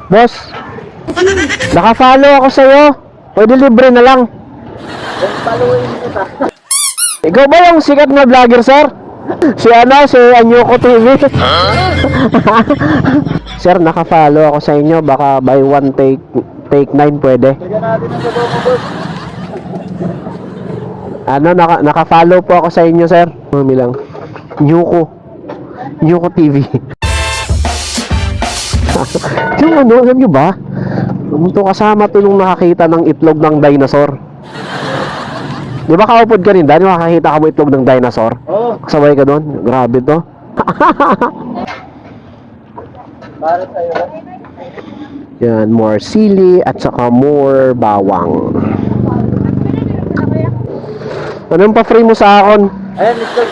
Boss, naka-follow ako sa'yo. Pwede libre na lang. Ikaw ba yung sikat na vlogger, sir? Si Anyoko TV. Sir, naka-follow ako sa inyo. Baka buy one take 9 pwede. Naka-follow po ako sa inyo, sir. Lang. Anyoko TV. Yung alam nyo ba? Ito kasama to nung nakakita ng itlog ng dinosaur. Di ba kaupod ka rin, Dani? Makakita ka mo itlog ng dinosaur? Oo. Kasabay ka doon? Grabe to. Yan, more sili at saka more bawang. Anong pa-free mo sa akon? Ayan, Mr.